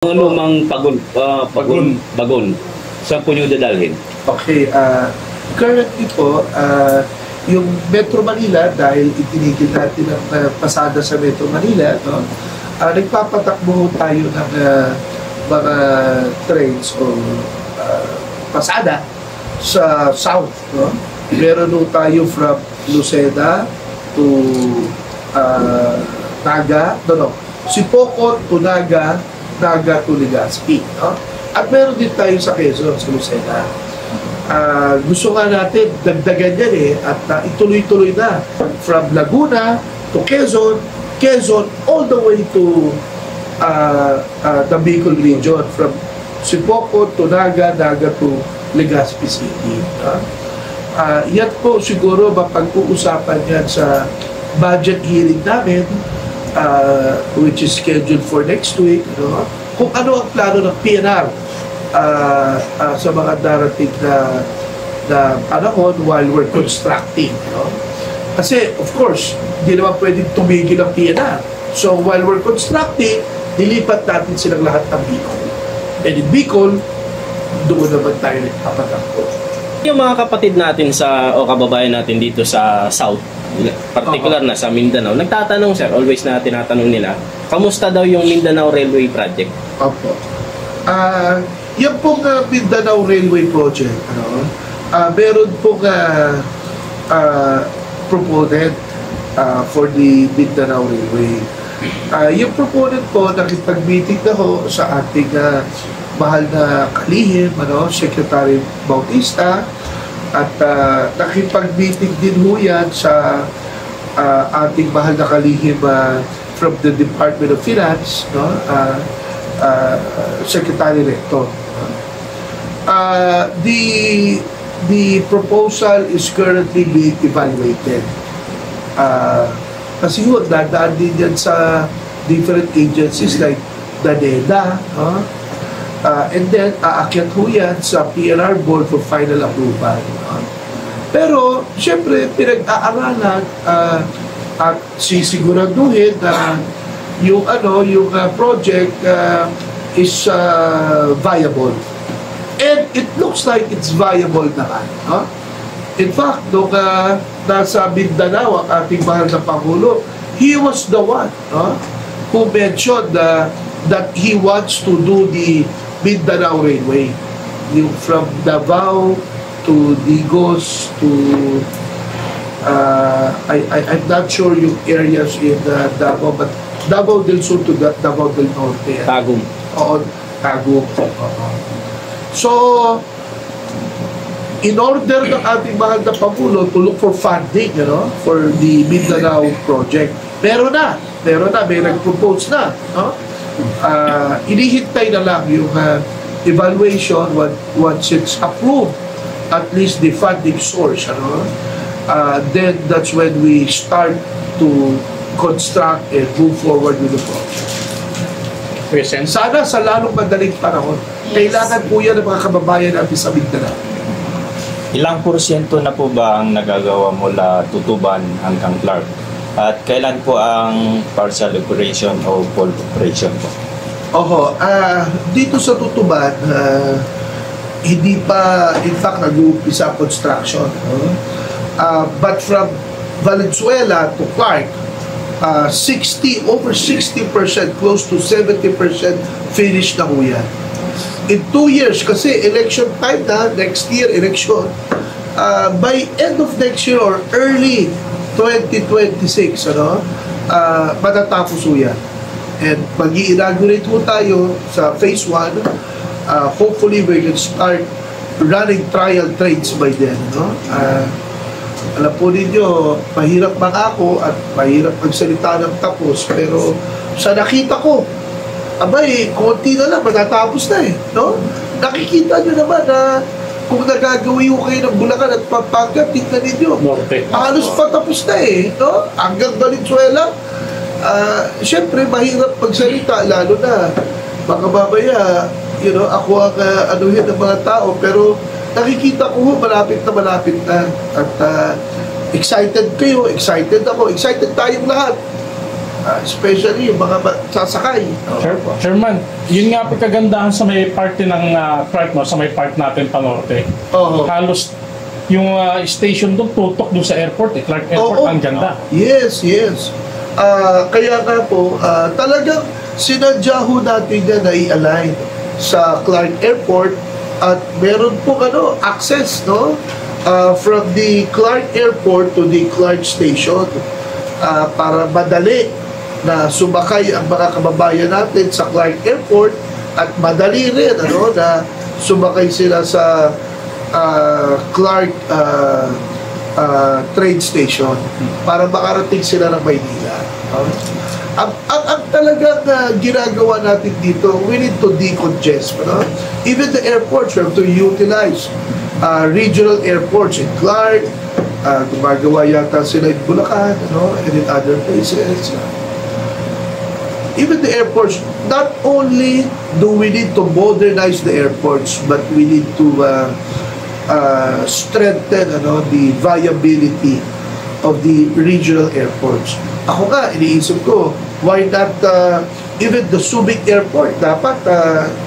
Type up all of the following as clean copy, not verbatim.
Ang lumang bagon, saan po nyo dadalhin? Okay, currently po, yung Metro Manila, dahil itinigil natin ang pasada sa Metro Manila, no? Nagpapatakbo tayo ng mga trains o pasada sa south. No? Meron tayo from Lucena to Naga, Sipocot to Naga to Legazpi. No? At meron din tayo sa Quezon, sa Lucena. Gusto nga natin dagdagan yan at ituloy-tuloy na from Laguna to Quezon, all the way to the Bicol region, from Sipocot to Naga to Legazpi City. Yan po siguro mapag-uusapan yan sa budget hearing namin, which is scheduled for next week, no? Kung ano ang plano ng PNR sa mga darating na panahon while we're constructing, no? Kasi of course hindi naman pwedeng tumigil ang PNR, so while we're constructing, dilipat natin silang lahat ng Bicol, and in Bicol doon naman tayo nagpapatakbo. Yung mga kapatid natin o kababayan natin dito sa South, particular na sa Mindanao, nagtatanong, sir, always na tinatanong nila, kamusta daw yung Mindanao Railway Project? Opo. Yan pong Mindanao Railway Project, meron pong proponent for the Mindanao Railway. Yung proponent po, nakipag-meeting na ho sa ating mahal na kalihim, Secretary Bautista, at nakipag-meeting din ho yan sa ating mahal na kalihim from the Department of Finance, Secretary Rector. The proposal is currently being evaluated. Kasi yun, dadaan din yan sa different agencies like the DEDA, and then aakyat ho yan sa PNR Board for final approval. Pero, siyempre, pinag-aaralan at sisiguraduhin na yung project is viable. And it looks like it's viable naman. In fact, nung nasa Mindanao ang ating mahal na Pangulo, he was the one who mentioned that he wants to do the Mindanao Railway, yung from Davao to Digos to I'm not sure yung areas in Davao, but Davao del Sur to Davao del Norte. Tagum. Oo, Tagum. So, in order ng ating mahal na Pangulo to look for funding, for the Mindanao project, meron na, may nag-propose na, inihintay na lang yung evaluation once it's approved, at least the funding source, then that's when we start to construct and move forward with the project. Sana sa lalong madaling panahon. Kailangan po yan ng mga kababayan natin sa Mindanao. Ilang porsyento na po ba ang nagagawa mula Tutuban hanggang Clark? At kailan po ang partial operation o full operation po? Dito sa Tutuban, hindi pa, in fact, nag-uumpisa construction. But from Valenzuela to Clark, over 60%, close to 70% finished na ho yan. In 2 years, kasi election time na, next year election, by end of next year or early 2026, matatapos ho yan. And mag-i-inaugurate ho tayo sa phase 1. Hopefully, we can start running trial trains by then. Alam po ninyo, mahirap mangako at mahirap magsalita ng tapos, pero sa nakita ko, konti na lang, matatapos na Nakikita nyo naman na kung nagagawin ko kayo ng Bulacan at Pampanga, tingnan ninyo, halos patapos na hanggang Valenzuela. Siyempre, mahirap magsalita, lalo na baka mamaya, ako ang anuhin ng mga tao, pero nakikita ko malapit na at excited kayo, excited ako, excited tayong lahat especially yung mga sasakay. Chairman, yun nga pagkagandahan sa may parte ng Clark, no, sa may part natin panorte. Oo. Halos yung station doon tutok doon sa airport, Clark Airport, Oo. ang ganda. Yes. Kaya nga po, talagang sinadya ho natin yan na i-align sa Clark Airport at meron po access, no? From the Clark Airport to the Clark Station para madali na sumakay ang mga kababayan natin sa Clark Airport at madali rin na sumakay sila sa Clark train station para makarating sila ng Maynila. Ang talagang ginagawa natin dito, we need to decongest. Even the airports, we have to utilize regional airports in Clark, gumagawa yata sila in Bulacan, and in other places. Even the airports, not only do we need to modernize the airports, but we need to strengthen the viability of the regional airports. Ako nga, iniisip ko, why not even the Subic Airport, dapat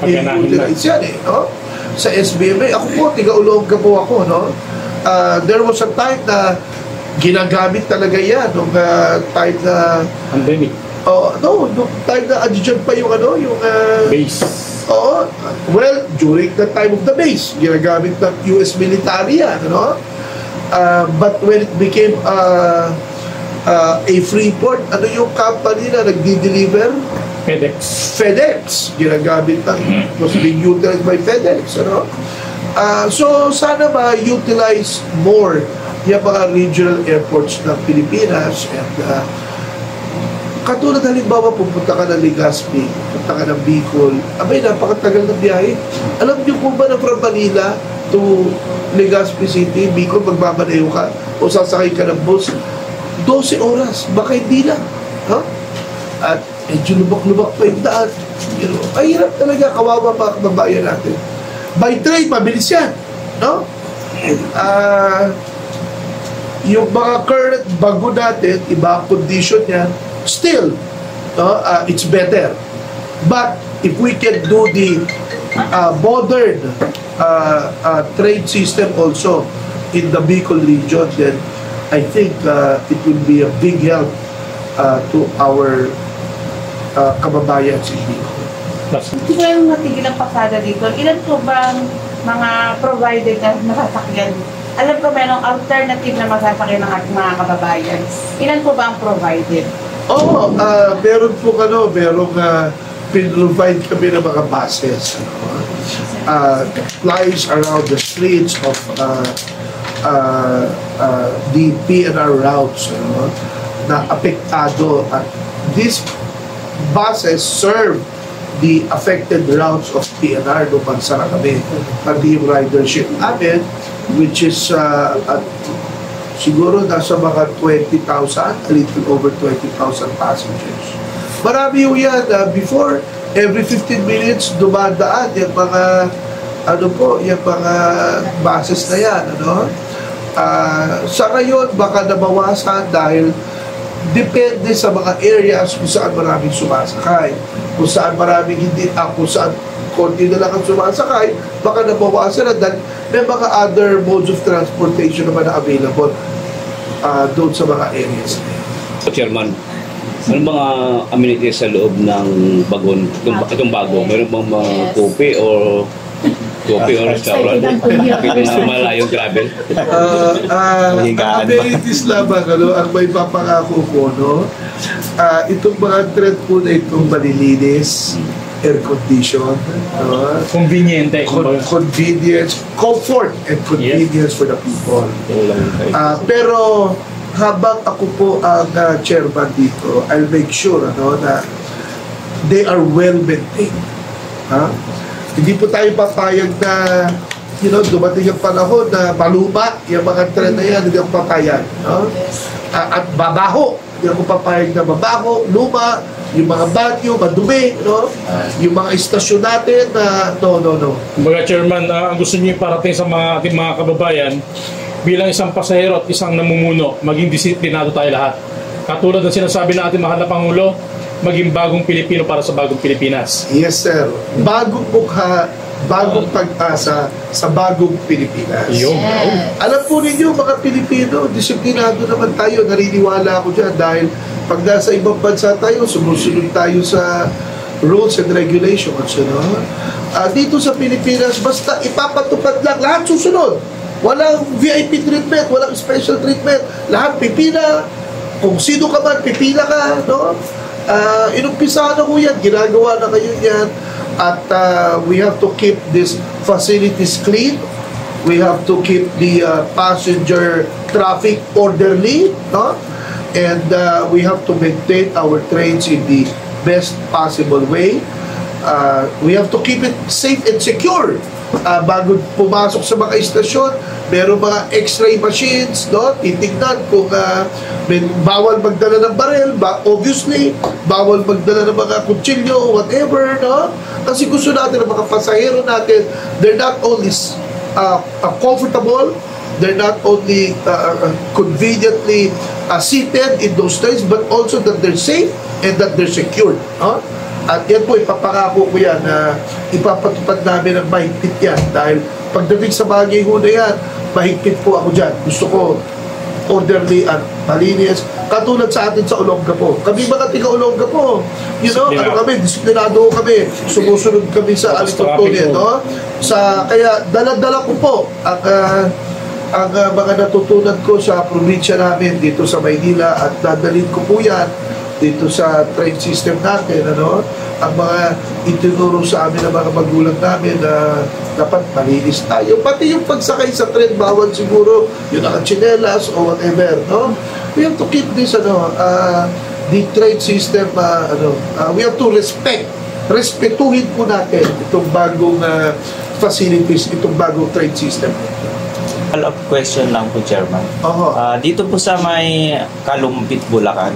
i-utilize yan sa SBMA. Ako po, tiga-Olonga po ako, there was a time na ginagamit talaga yan, nung time na Pandemic. nung time na adjunct pa yung Base. Oo. Well, during the time of the base, ginagamit ng US military yan, but when it became a free port, yung company na nagdi-deliver? FedEx. Ginagamit was being utilized by FedEx, so sana ma-utilize more yung mga regional airports ng Pilipinas and katulad halimbawa pupunta ka ng Legazpi, pupunta ka ng Bicol, napakatagal ng biyahe. Alam niyo po ba na from Manila to Legazpi City, Bicol, magbabanayo ka o sasakay ka ng bus 12 oras, baka hindi lang. At medyo lubak-lubak pa yung daan. Ay hirap talaga, kawawa pa kababayan natin. By train, mabilis yan. Yung mga current bago natin, iba ang condition yan, still, it's better. But if we can do the modern train system also in the Bicol region, then I think it will be a big help to our kababayan sa Bicol. Hindi ko yung matigil ang pasada dito. Ilan po bang mga provided na masasakyan? Alam ko mayroong alternative na masasakyan ng ating mga kababayan. Ilan po ba ang provided? Meron po merong pin-provide kami ng mga buses. Flies around the streets of the PNR routes na apektado at these buses serve the affected routes of PNR nung magsara kami. Pati yung ridership namin, which is siguro nasa mga 20,000, a little over 20,000 passengers. Marami yung yan. Before, every 15 minutes, dumadaan yung mga yung mga buses na yan. Sa ngayon, baka nabawasan dahil depende sa mga areas kung saan maraming sumasakay. Kung saan maraming hindi, kung saan konti na lang ang sumasakay, baka nabawasan na dahil may mga other modes of transportation naman na available doon sa mga areas. Chairman, ano mga amenities sa loob ng bagon? Itong bago, meron bang mga coffee or restaurant? Itong malayong travel? Amenities lamang, ang may papangako ko, itong mga trend po na itong malilinis, air condition, Conveniente. convenience, comfort and convenience for the people. Pero habang ako po ang chairman dito, I'll make sure na they are well maintained. Hindi po tayo papayag na dumating ang panahon na maluma yung mga trend na yan, hindi ako papayag. At babaho, hindi ako papayag na babaho, luma, yung mga banyo, madumi, yung mga istasyon natin na no. Mga chairman, ang gusto niyo parating sa ating mga kababayan, bilang isang pasahero at isang namumuno, maging disiplinado tayo lahat. Katulad ng sinasabi ng ating mahal na Pangulo, maging bagong Pilipino para sa bagong Pilipinas. Yes, sir. Bagong mukha, bagong pag-asa sa bagong Pilipinas. Yun. Alam po ninyo, mga Pilipino, disiplinado naman tayo. Nariniwala ako dyan dahil pag nasa ibang bansa tayo, sumusunod tayo sa rules and regulations. Dito sa Pilipinas, basta ipapatupad lang, lahat susunod. Walang VIP treatment, walang special treatment. Lahat pipila. Kung sino ka man, pipila ka. No? Inumpisahan na ko yan. Ginagawa na kayo yan. At we have to keep these facilities clean. We have to keep the passenger traffic orderly. No? And we have to maintain our trains in the best possible way. We have to keep it safe and secure. Bago pumasok sa mga istasyon, meron mga x-ray machines, no? Titignan kung bawal magdala ng baril, obviously, bawal magdala ng mga kutsilyo, whatever, no? Kasi gusto natin ng mga pasahero natin, they're not only comfortable, they're not only conveniently seated in those trains, but also that they're safe and that they're secured, no? At yan po, ipapangako ko yan na ipapatupad namin ang mahigpit yan. Dahil pagdating sa bagay ho na yan, mahigpit po ako dyan. Gusto ko orderly at malinis. Katulad sa atin sa Olongapo. Kami mga tiga-Olongapo, disiplinado kami. Sumusunod kami sa alituntunin. No? Kaya dala-dala ko po ang mga natutunan ko sa probinsya namin dito sa Maynila at dadalhin ko po yan dito sa train system natin, ang mga itinuro sa amin ng mga magulang namin na dapat malinis tayo. Pati yung pagsakay sa train, bawal siguro yung nakachinelas o whatever, no? We have to keep this, the train system, we have to respetuhin po natin itong bagong facilities, itong bagong train system. Follow-up question lang po, Chairman. Dito po sa may Kalumpit, Bulacan.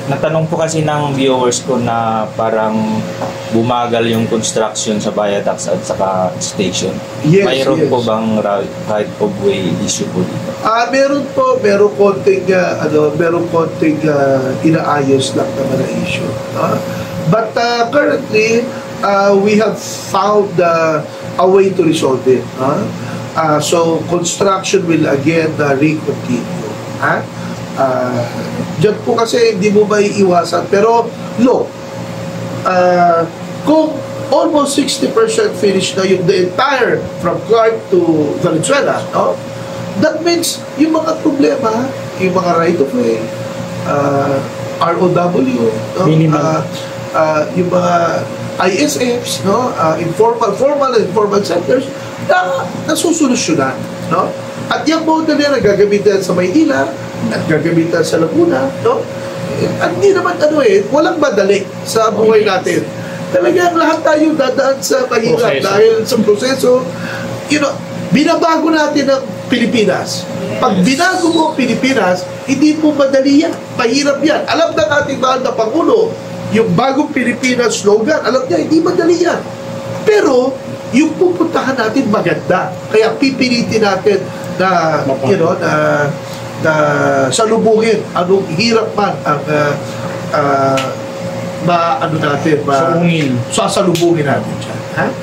Natanong po kasi ng viewers ko na parang bumagal yung construction sa viaducts at saka station. Yes, Mayroon yes. po bang right of way issue po dito? Meron po, meron konting inaayos lang naman na issue. But currently, we have found a way to resolve it. So construction will again re-continue. Diyan po kasi hindi mo may iwasan. Pero look, kung almost 60% finished na yung the entire from Clark to Valenzuela, no? That means yung mga problema, yung mga right of way, ROW, no? Yung mga ISFs, no? Formal and informal sectors, nasusolusyonan, no? At yung model na gagamitan sa Maynila at gagamitan sa Laguna, no? At hindi naman walang madali sa buhay natin. Talagang lahat tayo dadaan sa mahirap dahil sa proseso. Binabago natin ang Pilipinas. Pag binago mo ang Pilipinas, hindi po madali yan. Mahirap yan. Alam ng ating mahal na Pangulo, yung bagong Pilipinas slogan, alam niya, hindi madali yan. Pero, yung pupuntahan natin maganda. Kaya pipilitin natin na, na salubungin anong hirap man ang sasalubungin natin dyan.